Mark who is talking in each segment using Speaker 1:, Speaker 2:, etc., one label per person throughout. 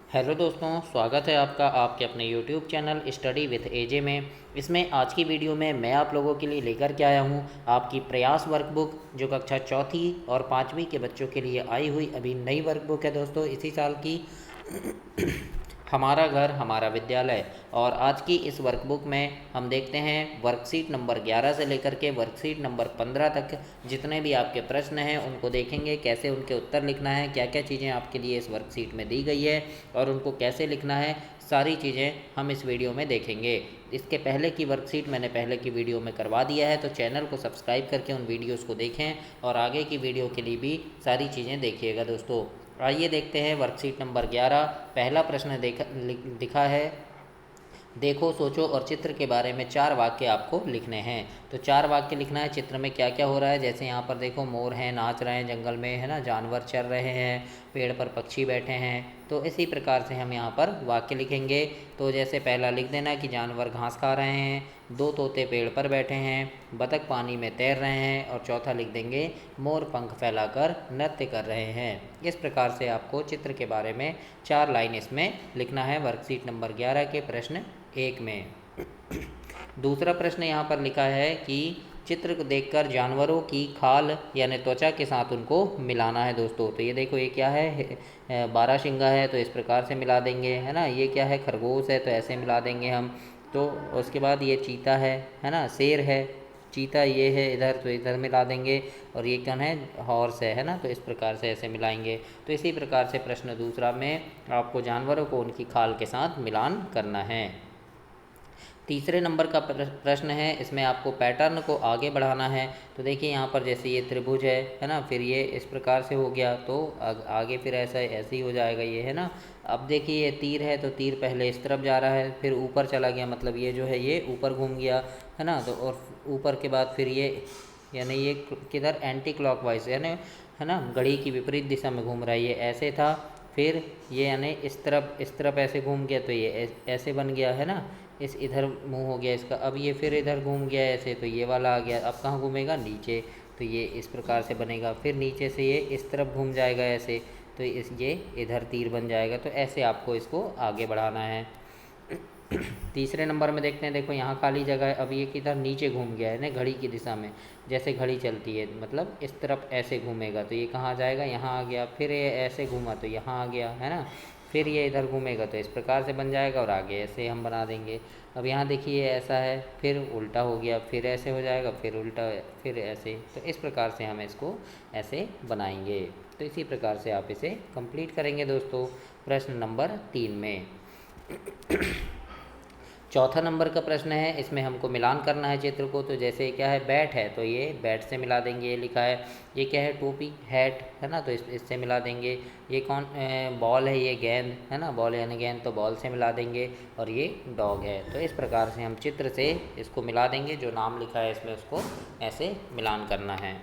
Speaker 1: Hello दोस्तों, स्वागत है आपका आपके अपने यूट्यूब चैनल स्टडी विथ एजे में। इसमें आज की वीडियो में मैं आप लोगों के लिए लेकर के आया हूँ आपकी प्रयास वर्कबुक, जो कक्षा चौथी और पाँचवीं के बच्चों के लिए आई हुई अभी नई वर्कबुक है दोस्तों, इसी साल की। हमारा घर हमारा विद्यालय। और आज की इस वर्कबुक में हम देखते हैं वर्कशीट नंबर 11 से लेकर के वर्कशीट नंबर 15 तक जितने भी आपके प्रश्न हैं उनको देखेंगे, कैसे उनके उत्तर लिखना है, क्या क्या चीज़ें आपके लिए इस वर्कशीट में दी गई है और उनको कैसे लिखना है, सारी चीज़ें हम इस वीडियो में देखेंगे। इसके पहले की वर्कशीट मैंने पहले की वीडियो में करवा दिया है, तो चैनल को सब्सक्राइब करके उन वीडियोज़ को देखें और आगे की वीडियो के लिए भी सारी चीज़ें देखिएगा दोस्तों। आइए देखते हैं वर्कशीट नंबर 11। पहला प्रश्न दिखा है, देखो, सोचो और चित्र के बारे में 4 वाक्य आपको लिखने हैं। तो 4 वाक्य लिखना है, चित्र में क्या क्या हो रहा है। जैसे यहाँ पर देखो, मोर हैं, नाच रहे हैं जंगल में, है ना, जानवर चल रहे हैं, पेड़ पर पक्षी बैठे हैं। तो इसी प्रकार से हम यहाँ पर वाक्य लिखेंगे। तो जैसे पहला लिख देना कि जानवर घास खा रहे हैं, 2 तोते पेड़ पर बैठे हैं, बतख पानी में तैर रहे हैं, और चौथा लिख देंगे मोर पंख फैलाकर नृत्य कर रहे हैं। इस प्रकार से आपको चित्र के बारे में 4 लाइन इसमें लिखना है वर्कशीट नंबर 11 के प्रश्न 1 में। दूसरा प्रश्न यहाँ पर लिखा है कि चित्र को देखकर जानवरों की खाल यानी त्वचा के साथ उनको मिलाना है दोस्तों। तो ये देखो, ये क्या है, बारहसिंगा है, तो इस प्रकार से मिला देंगे, है ना। ये क्या है, खरगोश है, तो ऐसे मिला देंगे हम। तो उसके बाद ये चीता है ना, शेर है, चीता ये है इधर, तो इधर मिला देंगे। और ये कौन है, हॉर्स है ना, तो इस प्रकार से ऐसे मिलाएंगे। तो इसी प्रकार से प्रश्न दूसरा में आपको जानवरों को उनकी खाल के साथ मिलान करना है। तीसरे नंबर का प्रश्न है, इसमें आपको पैटर्न को आगे बढ़ाना है। तो देखिए यहाँ पर जैसे ये त्रिभुज है ना, फिर ये इस प्रकार से हो गया, तो आगे फिर ऐसा ऐसे ही हो जाएगा, ये है ना। अब देखिए ये तीर है, तो तीर पहले इस तरफ जा रहा है, फिर ऊपर चला गया, मतलब ये जो है ये ऊपर घूम गया, है ना। तो और ऊपर के बाद फिर ये, यानी ये किधर, एंटी क्लॉकवाइज, यानी है ना, घड़ी की विपरीत दिशा में घूम रहा है, ये ऐसे था। फिर ये यानी इस तरफ ऐसे घूम गया, तो ये ऐसे बन गया, है ना, इस इधर मुंह हो गया इसका। अब ये फिर इधर घूम गया ऐसे, तो ये वाला आ गया। अब कहाँ घूमेगा, नीचे, तो ये इस प्रकार से बनेगा। फिर नीचे से ये इस तरफ घूम जाएगा ऐसे, तो ये इधर तीर बन जाएगा। तो ऐसे आपको इसको आगे बढ़ाना है। तीसरे नंबर में देखते हैं, देखो यहाँ खाली जगह है, अब ये किधर, नीचे घूम गया है ना, घड़ी की दिशा में। जैसे घड़ी चलती है, मतलब इस तरफ ऐसे घूमेगा, तो ये कहाँ जाएगा, यहाँ आ गया। फिर ये ऐसे घूमा, तो यहाँ आ गया, है ना। फिर ये इधर घूमेगा, तो इस प्रकार से बन जाएगा, और आगे ऐसे हम बना देंगे। अब यहाँ देखिए ऐसा है, फिर उल्टा हो गया, फिर ऐसे हो जाएगा, फिर उल्टा, फिर ऐसे। तो इस प्रकार से हम इसको ऐसे बनाएंगे। तो इसी प्रकार से आप इसे कंप्लीट करेंगे दोस्तों प्रश्न नंबर 3 में। चौथा नंबर का प्रश्न है, इसमें हमको मिलान करना है चित्र को। तो जैसे क्या है, बैट है, तो ये बैट से मिला देंगे, ये लिखा है। ये क्या है, टोपी, हैट, है ना, तो इससे मिला देंगे। ये कौन, बॉल है, ये गेंद है ना, बॉल यानी गेंद, तो बॉल से मिला देंगे। और ये डॉग है। तो इस प्रकार से हम चित्र से इसको मिला देंगे, जो नाम लिखा है इसमें उसको ऐसे मिलान करना है।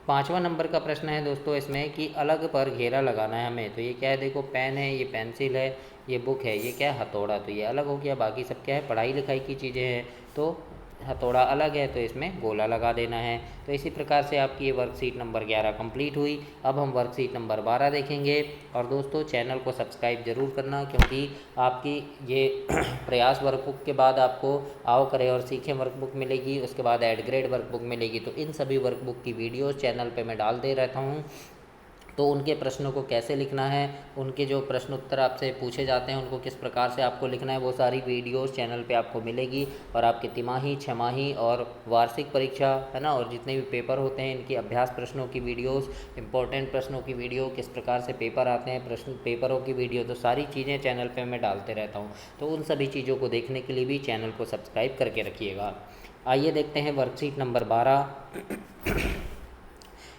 Speaker 1: पाँचवा नंबर का प्रश्न है दोस्तों इसमें कि अलग पर घेरा लगाना है हमें। तो ये क्या है, देखो, पेन है, ये पेंसिल है, ये बुक है, ये क्या है, हथौड़ा। तो ये अलग हो गया, बाकी सब क्या है, पढ़ाई लिखाई की चीज़ें हैं। तो हथौड़ा अलग है, तो इसमें गोला लगा देना है। तो इसी प्रकार से आपकी ये वर्कशीट नंबर 11 कंप्लीट हुई। अब हम वर्कशीट नंबर 12 देखेंगे। और दोस्तों चैनल को सब्सक्राइब जरूर करना, क्योंकि आपकी ये प्रयास वर्कबुक के बाद आपको आओ करें और सीखें वर्कबुक मिलेगी, उसके बाद एड ग्रेड वर्कबुक मिलेगी। तो इन सभी वर्कबुक की वीडियोज़ चैनल पर मैं डालते रहता हूँ। तो उनके प्रश्नों को कैसे लिखना है, उनके जो प्रश्न उत्तर आपसे पूछे जाते हैं उनको किस प्रकार से आपको लिखना है, वो सारी वीडियोस चैनल पे आपको मिलेगी। और आपकी तिमाही, छमाही और वार्षिक परीक्षा, है ना, और जितने भी पेपर होते हैं इनकी अभ्यास प्रश्नों की वीडियोस, इंपॉर्टेंट प्रश्नों की वीडियो, किस प्रकार से पेपर आते हैं, प्रश्न पेपरों की वीडियो, तो सारी चीज़ें चैनल पर मैं डालते रहता हूँ। तो उन सभी चीज़ों को देखने के लिए भी चैनल को सब्सक्राइब करके रखिएगा। आइए देखते हैं वर्कशीट नंबर 12।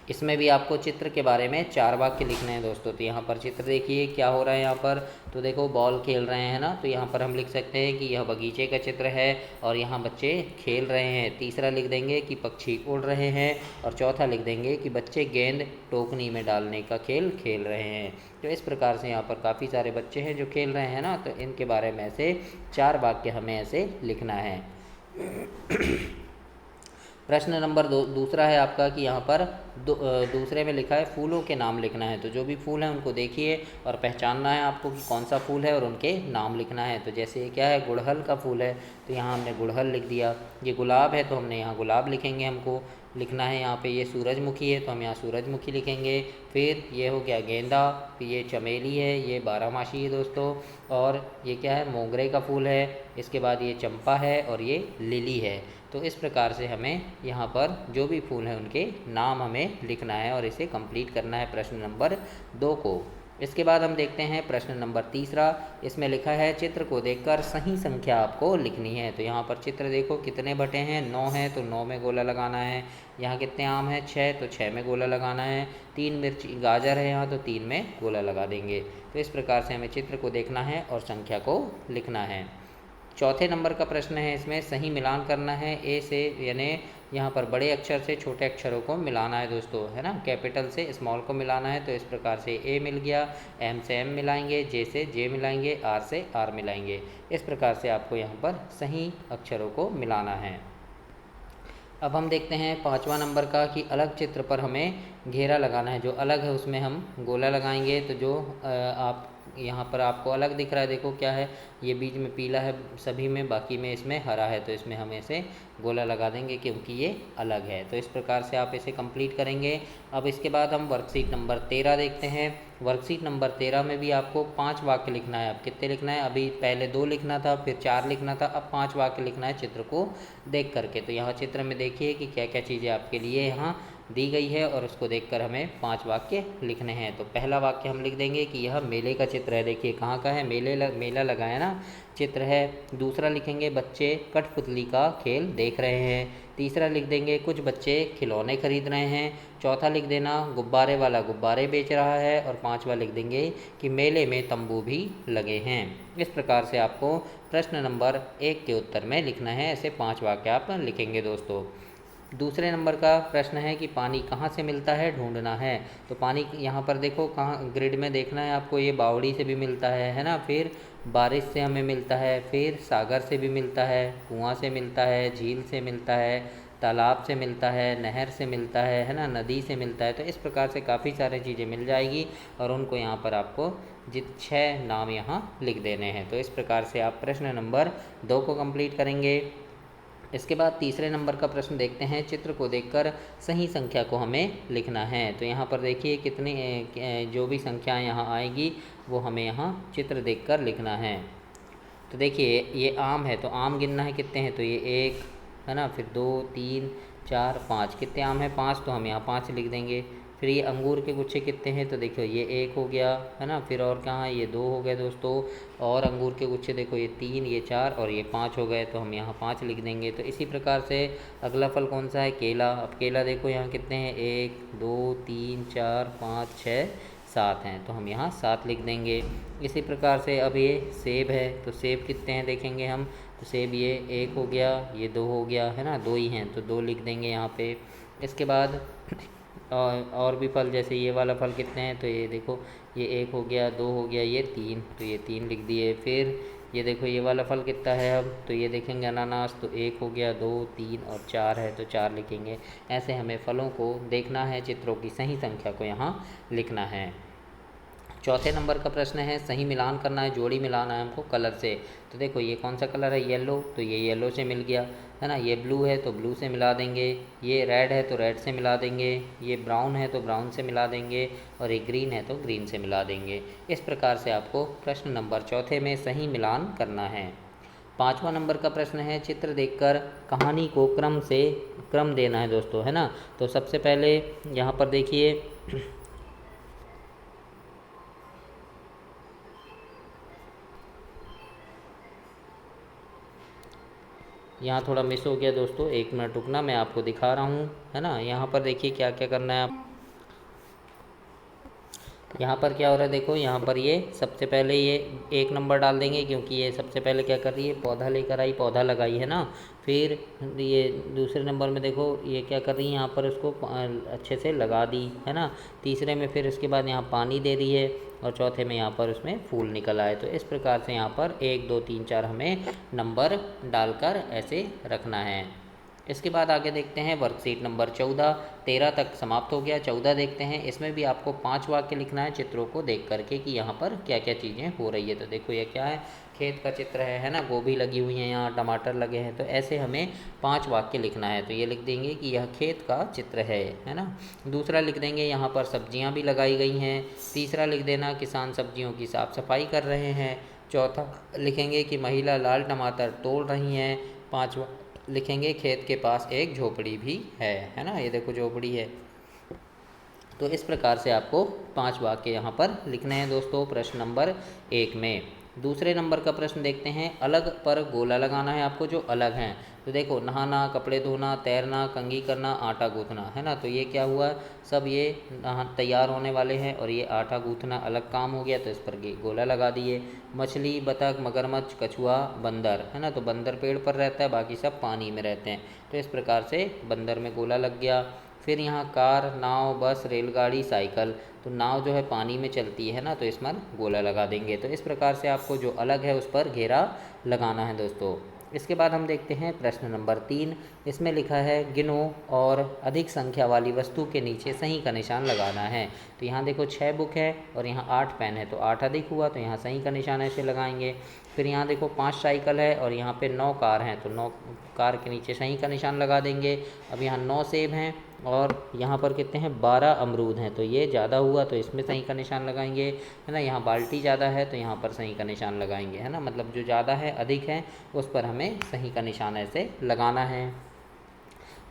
Speaker 1: इसमें भी आपको चित्र के बारे में 4 वाक्य लिखने हैं दोस्तों। तो यहाँ पर चित्र देखिए क्या हो रहा है यहाँ पर। तो देखो, बॉल खेल रहे हैं ना, तो यहाँ पर हम लिख सकते हैं कि यह बगीचे का चित्र है और यहाँ बच्चे खेल रहे हैं। तीसरा लिख देंगे कि पक्षी उड़ रहे हैं। और चौथा लिख देंगे कि बच्चे गेंद टोकनी में डालने का खेल खेल रहे हैं। तो इस प्रकार से यहाँ पर काफ़ी सारे बच्चे हैं जो खेल रहे हैं ना, तो इनके बारे में ऐसे 4 वाक्य हमें ऐसे लिखना है। प्रश्न नंबर दूसरा है आपका कि यहाँ पर दूसरे में लिखा है फूलों के नाम लिखना है। तो जो भी फूल हैं उनको देखिए और पहचानना है आपको कि कौन सा फूल है और उनके नाम लिखना है। तो जैसे ये क्या है, गुड़हल का फूल है, तो यहाँ हमने गुड़हल लिख दिया। ये गुलाब है तो हमने यहाँ गुलाब लिखेंगे, हमको लिखना है यहाँ पे। ये सूरजमुखी है तो हम यहाँ सूरजमुखी लिखेंगे। फिर ये हो गया गेंदा, फिर ये चमेली है, ये बारहमासी है दोस्तों, और ये क्या है, मोगरे का फूल है। इसके बाद ये चंपा है और ये लिली है। तो इस प्रकार से हमें यहाँ पर जो भी फूल हैं उनके नाम हमें लिखना है और इसे कंप्लीट करना है प्रश्न नंबर 2 को। इसके बाद हम देखते हैं प्रश्न नंबर तीसरा। इसमें लिखा है चित्र को देखकर सही संख्या आपको लिखनी है। तो यहाँ पर चित्र देखो कितने बटे हैं, 9 है तो 9 में गोला लगाना है। यहाँ कितने आम हैं, 6, तो 6 में गोला लगाना है। 3 मिर्च गाजर है यहाँ, तो 3 में गोला लगा देंगे। तो इस प्रकार से हमें चित्र को देखना है और संख्या को लिखना है। चौथे नंबर का प्रश्न है, इसमें सही मिलान करना है ए से, यानी यहाँ पर बड़े अक्षर से छोटे अक्षरों को मिलाना है दोस्तों, है ना। कैपिटल से स्मॉल को मिलाना है। तो इस प्रकार से ए मिल गया, एम से एम मिलाएंगे, जे से जे मिलाएंगे, आर से आर मिलाएंगे। इस प्रकार से आपको यहाँ पर सही अक्षरों को मिलाना है। अब हम देखते हैं 5वां नंबर का कि अलग चित्र पर हमें घेरा लगाना है। जो अलग है उसमें हम गोला लगाएंगे। तो जो आप यहाँ पर आपको अलग दिख रहा है, देखो क्या है, ये बीच में पीला है सभी में, बाकी में इसमें हरा है, तो इसमें हम ऐसे गोला लगा देंगे क्योंकि ये अलग है। तो इस प्रकार से आप इसे कंप्लीट करेंगे। अब इसके बाद हम वर्कशीट नंबर 13 देखते हैं। वर्कशीट नंबर 13 में भी आपको 5 वाक्य लिखना है। अब कितने लिखना है, अभी पहले 2 लिखना था, फिर 4 लिखना था, अब 5 वाक्य लिखना है चित्र को देख करके। तो यहाँ चित्र में देखिए कि क्या क्या चीज़ें आपके लिए यहाँ दी गई है और उसको देखकर हमें 5 वाक्य लिखने हैं। तो पहला वाक्य हम लिख देंगे कि यह मेले का चित्र है। देखिए कहाँ का है, मेला लगा है ना, चित्र है। दूसरा लिखेंगे बच्चे कठपुतली का खेल देख रहे हैं। तीसरा लिख देंगे कुछ बच्चे खिलौने खरीद रहे हैं। चौथा लिख देना गुब्बारे वाला गुब्बारे बेच रहा है। और 5वां लिख देंगे कि मेले में तंबू भी लगे हैं। इस प्रकार से आपको प्रश्न नंबर 1 के उत्तर में लिखना है। ऐसे 5 वाक्य आप लिखेंगे दोस्तों। दूसरे नंबर का प्रश्न है कि पानी कहाँ से मिलता है, ढूंढना है। तो पानी यहाँ पर देखो कहाँ ग्रिड में देखना है आपको, ये बावड़ी से भी मिलता है ना, फिर बारिश से हमें मिलता है, फिर सागर से भी मिलता है, कुआं से मिलता है, झील से मिलता है, तालाब से मिलता है, नहर से मिलता है ना, नदी से मिलता है। तो इस प्रकार से काफ़ी सारी चीज़ें मिल जाएगी और उनको यहाँ पर आपको 6 नाम यहाँ लिख देने हैं। तो इस प्रकार से आप प्रश्न नंबर 2 को कंप्लीट करेंगे। इसके बाद तीसरे नंबर का प्रश्न देखते हैं। चित्र को देखकर सही संख्या को हमें लिखना है। तो यहाँ पर देखिए कितनी जो भी संख्याएं यहाँ आएगी वो हमें यहाँ चित्र देखकर लिखना है। तो देखिए ये आम है तो आम गिनना है कितने हैं, तो ये 1 है ना, फिर 2 3 4 5, कितने आम हैं 5, तो हम यहाँ 5 लिख देंगे। फिर ये अंगूर के गुच्छे कितने हैं, तो देखो ये 1 हो गया है ना, फिर और कहाँ ये 2 हो गए दोस्तों, और अंगूर के गुच्छे देखो ये 3, ये 4 और ये 5 हो गए, तो हम यहाँ 5 लिख देंगे। तो इसी प्रकार से अगला फल कौन सा है, केला। अब केला देखो यहाँ कितने हैं, 1 2 3 4 5 6 7 हैं, तो हम यहाँ 7 लिख देंगे। इसी प्रकार से अब ये सेब है, तो सेब कितने हैं देखेंगे हम, तो सेब ये 1 हो गया, ये 2 हो गया है ना, 2 ही हैं तो 2 लिख देंगे यहाँ पे। इसके बाद और भी फल, जैसे ये वाला फल कितने हैं, तो ये देखो ये 1 हो गया, 2 हो गया, ये 3, तो ये 3 लिख दिए। फिर ये देखो ये वाला फल कितना है, अब तो ये देखेंगे अनानास, तो 1 हो गया, 2 3 और 4 है, तो 4 लिखेंगे। ऐसे हमें फलों को देखना है, चित्रों की सही संख्या को यहाँ लिखना है। चौथे नंबर का प्रश्न है सही मिलान करना है, जोड़ी मिलाना है हमको कलर से। तो देखो ये कौन सा कलर है, येलो, तो ये येलो से मिल गया है ना, ये ब्लू है तो ब्लू से मिला देंगे, ये रेड है तो रेड से मिला देंगे, ये ब्राउन है तो ब्राउन से मिला देंगे, और ये ग्रीन है तो ग्रीन से मिला देंगे। इस प्रकार से आपको प्रश्न नंबर चौथे में सही मिलान करना है। 5वां नंबर का प्रश्न है चित्र देखकर कहानी को क्रम देना है दोस्तों, है ना। तो सबसे पहले यहाँ पर देखिए यहाँ थोड़ा मिस हो गया दोस्तों, 1 मिनट रुकना, मैं आपको दिखा रहा हूँ, है ना। यहाँ पर देखिए क्या क्या करना है आप, यहाँ पर क्या हो रहा है देखो, यहाँ पर ये सबसे पहले ये 1 नंबर डाल देंगे क्योंकि ये सबसे पहले क्या कर रही है, पौधा लेकर आई, पौधा लगाई है ना। फिर ये दूसरे नंबर में देखो ये क्या कर रही है, यहाँ पर उसको अच्छे से लगा दी है ना। तीसरे में फिर इसके बाद यहाँ पानी दे दी है, और चौथे में यहाँ पर उसमें फूल निकल आए। तो इस प्रकार से यहाँ पर 1 2 3 4 हमें नंबर डालकर ऐसे रखना है। इसके बाद आगे देखते हैं वर्कशीट नंबर 14। 13 तक समाप्त हो गया, 14 देखते हैं। इसमें भी आपको 5 वाक्य लिखना है चित्रों को देख करके कि यहाँ पर क्या क्या चीज़ें हो रही है। तो देखो ये क्या है, खेत का चित्र है ना, गोभी लगी हुई है, यहाँ टमाटर लगे हैं। तो ऐसे हमें 5 वाक्य लिखना है। तो ये लिख देंगे कि यह खेत का चित्र है ना। दूसरा लिख देंगे यहाँ पर सब्जियाँ भी लगाई गई हैं। तीसरा लिख देना किसान सब्जियों की साफ सफाई कर रहे हैं। चौथा लिखेंगे कि महिला लाल टमाटर तोड़ रही हैं। पाँचवा लिखेंगे खेत के पास एक झोपड़ी भी है ना, ये देखो झोपड़ी है। तो इस प्रकार से आपको 5 वाक्य यहाँ पर लिखने हैं दोस्तों प्रश्न नंबर 1 में। दूसरे नंबर का प्रश्न देखते हैं, अलग पर गोला लगाना है आपको जो अलग हैं। तो देखो नहाना, कपड़े धोना, तैरना, कंघी करना, आटा गूँथना, है ना। तो ये क्या हुआ, सब ये तैयार होने वाले हैं और ये आटा गूँथना अलग काम हो गया, तो इस पर गोला लगा दिए। मछली, बतख, मगरमच्छ, कछुआ, बंदर, है ना। तो बंदर पेड़ पर रहता है, बाकी सब पानी में रहते हैं। तो इस प्रकार से बंदर में गोला लग गया। फिर यहाँ कार, नाव, बस, रेलगाड़ी, साइकिल। तो नाव जो है पानी में चलती है ना, तो इसमें गोला लगा देंगे। तो इस प्रकार से आपको जो अलग है उस पर घेरा लगाना है दोस्तों। इसके बाद हम देखते हैं प्रश्न नंबर 3। इसमें लिखा है गिनो और अधिक संख्या वाली वस्तु के नीचे सही का निशान लगाना है। तो यहाँ देखो 6 बुक है और यहाँ 8 पेन है, तो 8 अधिक हुआ, तो यहाँ सही का निशान ऐसे लगाएंगे। फिर यहाँ देखो 5 साइकिल है और यहाँ पे 9 कार हैं, तो 9 कार के नीचे सही का निशान लगा देंगे। अब यहाँ 9 सेब हैं और यहाँ पर कितने हैं, 12 अमरूद हैं, तो ये ज़्यादा हुआ, तो इसमें सही का निशान लगाएंगे, है ना। यहाँ बाल्टी ज़्यादा है तो यहाँ पर सही का निशान लगाएंगे, है ना। मतलब जो ज़्यादा है, अधिक है, उस पर हमें सही का निशान ऐसे लगाना है।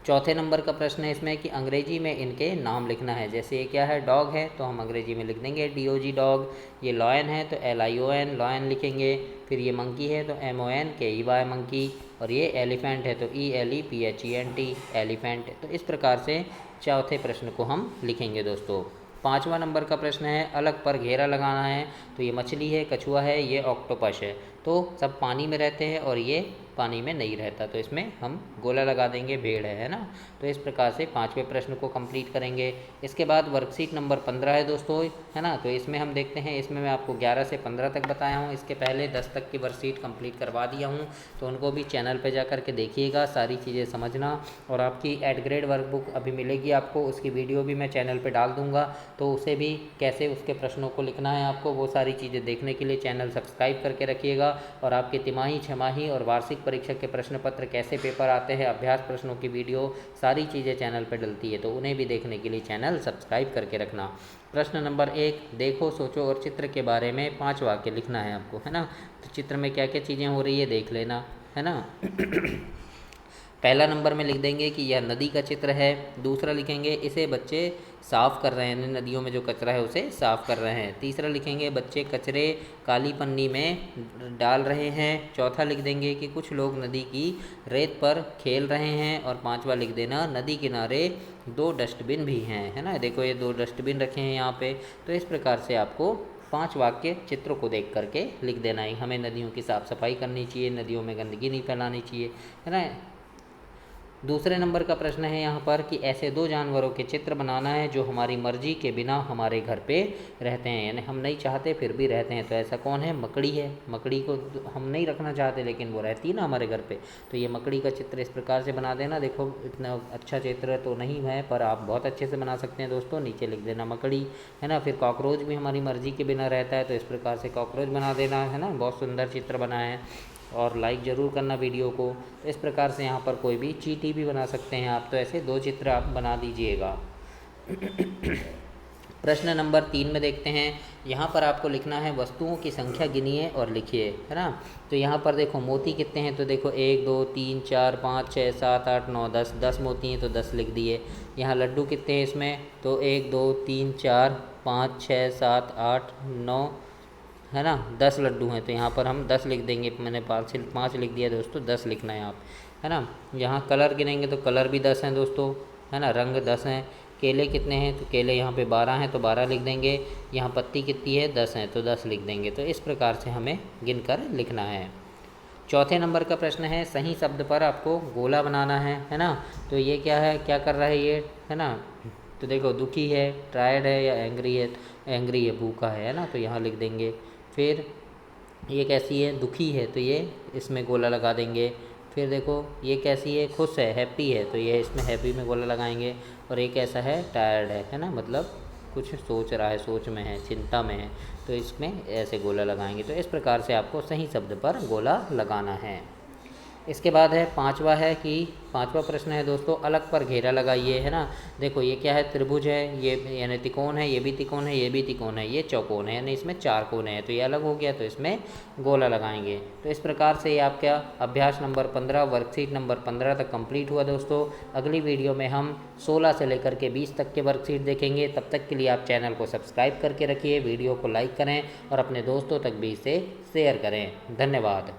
Speaker 1: चौथे नंबर का प्रश्न है इसमें कि अंग्रेजी में इनके नाम लिखना है। जैसे ये क्या है, डॉग है, तो हम अंग्रेजी में लिख देंगे DOG डॉग। ये लॉयन है तो LION लॉयन लिखेंगे। फिर ये मंकी है तो MONKEY मंकी। और ये एलिफेंट है तो ELEPHENT एलिफेंट। तो इस प्रकार से चौथे प्रश्न को हम लिखेंगे दोस्तों। पाँचवा नंबर का प्रश्न है अलग पर घेरा लगाना है। तो ये मछली है, कछुआ है, ये ऑक्टोपस है। तो सब पानी में रहते हैं और ये पानी में नहीं रहता, तो इसमें हम गोला लगा देंगे, भेड़ है ना। तो इस प्रकार से 5वें प्रश्न को कंप्लीट करेंगे। इसके बाद वर्कशीट नंबर 15 है दोस्तों, है ना। तो इसमें हम देखते हैं, इसमें मैं आपको 11 से 15 तक बताया हूँ। इसके पहले 10 तक की वर्कशीट कंप्लीट करवा दिया हूँ, तो उनको भी चैनल पर जा कर के देखिएगा, सारी चीज़ें समझना। और आपकी एड ग्रेड वर्कबुक अभी मिलेगी आपको, उसकी वीडियो भी मैं चैनल पर डाल दूँगा, तो उसे भी कैसे उसके प्रश्नों को लिखना है आपको, वो सारी चीज़ें देखने के लिए चैनल सब्सक्राइब करके रखिएगा। और आपके तिमाही, छमाही और वार्षिक परीक्षा के प्रश्न पत्र कैसे पेपर आते हैं, अभ्यास प्रश्नों की वीडियो, सारी चीज़ें चैनल पर डलती है, तो उन्हें भी देखने के लिए चैनल सब्सक्राइब करके रखना। प्रश्न नंबर 1, देखो, सोचो और चित्र के बारे में 5 वाक्य लिखना है आपको, है ना। तो चित्र में क्या क्या चीज़ें हो रही है देख लेना, है ना। पहला नंबर में लिख देंगे कि यह नदी का चित्र है। दूसरा लिखेंगे इसे बच्चे साफ़ कर रहे हैं, नदियों में जो कचरा है उसे साफ़ कर रहे हैं। तीसरा लिखेंगे बच्चे कचरे काली पन्नी में डाल रहे हैं। चौथा लिख देंगे कि कुछ लोग नदी की रेत पर खेल रहे हैं। और पांचवा लिख देना नदी किनारे 2 डस्टबिन भी हैं, है ना। देखो ये 2 डस्टबिन रखे हैं यहाँ पे। तो इस प्रकार से आपको 5 वाक्य चित्र को देख करके लिख देना है। हमें नदियों की साफ़ सफाई करनी चाहिए, नदियों में गंदगी नहीं फैलानी चाहिए, है ना। दूसरे नंबर का प्रश्न है यहाँ पर कि ऐसे 2 जानवरों के चित्र बनाना है जो हमारी मर्जी के बिना हमारे घर पे रहते हैं, यानी हम नहीं चाहते फिर भी रहते हैं। तो ऐसा कौन है, मकड़ी है। मकड़ी को हम नहीं रखना चाहते लेकिन वो रहती है ना हमारे घर पे, तो ये मकड़ी का चित्र इस प्रकार से बना देना। देखो इतना अच्छा चित्र तो नहीं है पर आप बहुत अच्छे से बना सकते हैं दोस्तों, नीचे लिख देना मकड़ी, है ना। फिर कॉकरोच भी हमारी मर्जी के बिना रहता है, तो इस प्रकार से कॉकरोच बना देना, है ना। बहुत सुंदर चित्र बना है। और लाइक ज़रूर करना वीडियो को। तो इस प्रकार से यहाँ पर कोई भी चींटी भी बना सकते हैं आप, तो ऐसे 2 चित्र आप बना दीजिएगा। प्रश्न नंबर 3 में देखते हैं, यहाँ पर आपको लिखना है वस्तुओं की संख्या गिनिए और लिखिए, है ना। तो यहाँ पर देखो मोती कितने हैं, तो देखो 1 2 3 4 5 6 7 8 9 10, 10 मोती हैं तो 10 लिख दिए। यहाँ लड्डू कितने हैं इसमें, तो 1 2 3 4 5 6 7 8 9, है ना, 10 लड्डू हैं, तो यहाँ पर हम 10 लिख देंगे। मैंने 5 लिख दिया दोस्तों, 10 लिखना है आप, है ना। यहाँ कलर गिनेंगे तो कलर भी 10 हैं दोस्तों, है ना, रंग 10 हैं। केले कितने हैं, तो केले यहाँ पे 12 हैं, तो 12 लिख देंगे। यहाँ पत्ती कितनी है, 10 हैं, तो 10 लिख देंगे। तो इस प्रकार से हमें गिनकर लिखना है। चौथे नंबर का प्रश्न है सही शब्द पर आपको गोला बनाना है ना। तो ये क्या है, क्या कर रहा है ये, है ना। तो देखो दुखी है, टायर्ड है या एंग्री है, एंग्री है, भूखा है ना, तो यहाँ लिख देंगे। फिर ये कैसी है, दुखी है, तो ये इसमें गोला लगा देंगे। फिर देखो ये कैसी है, खुश है, हैप्पी है, तो ये इसमें हैप्पी में गोला लगाएंगे। और एक ऐसा है टायर्ड है ना, मतलब कुछ सोच रहा है, सोच में है, चिंता में है, तो इसमें ऐसे गोला लगाएंगे। तो इस प्रकार से आपको सही शब्द पर गोला लगाना है। इसके बाद है पांचवा, है कि पांचवा प्रश्न है दोस्तों, अलग पर घेरा लगाइए, है ना। देखो ये क्या है, त्रिभुज है, ये यानी त्रिकोण है, ये भी त्रिकोण है, ये भी त्रिकोण है, ये चौकोन है, यानी इसमें चार कोने हैं, तो ये अलग हो गया, तो इसमें गोला लगाएंगे। तो इस प्रकार से ये आपका अभ्यास नंबर 15 वर्कशीट नंबर 15 तक कंप्लीट हुआ दोस्तों। अगली वीडियो में हम 16 से लेकर के 20 तक के वर्कशीट देखेंगे। तब तक के लिए आप चैनल को सब्सक्राइब करके रखिए, वीडियो को लाइक करें और अपने दोस्तों तक भी इसे शेयर करें। धन्यवाद।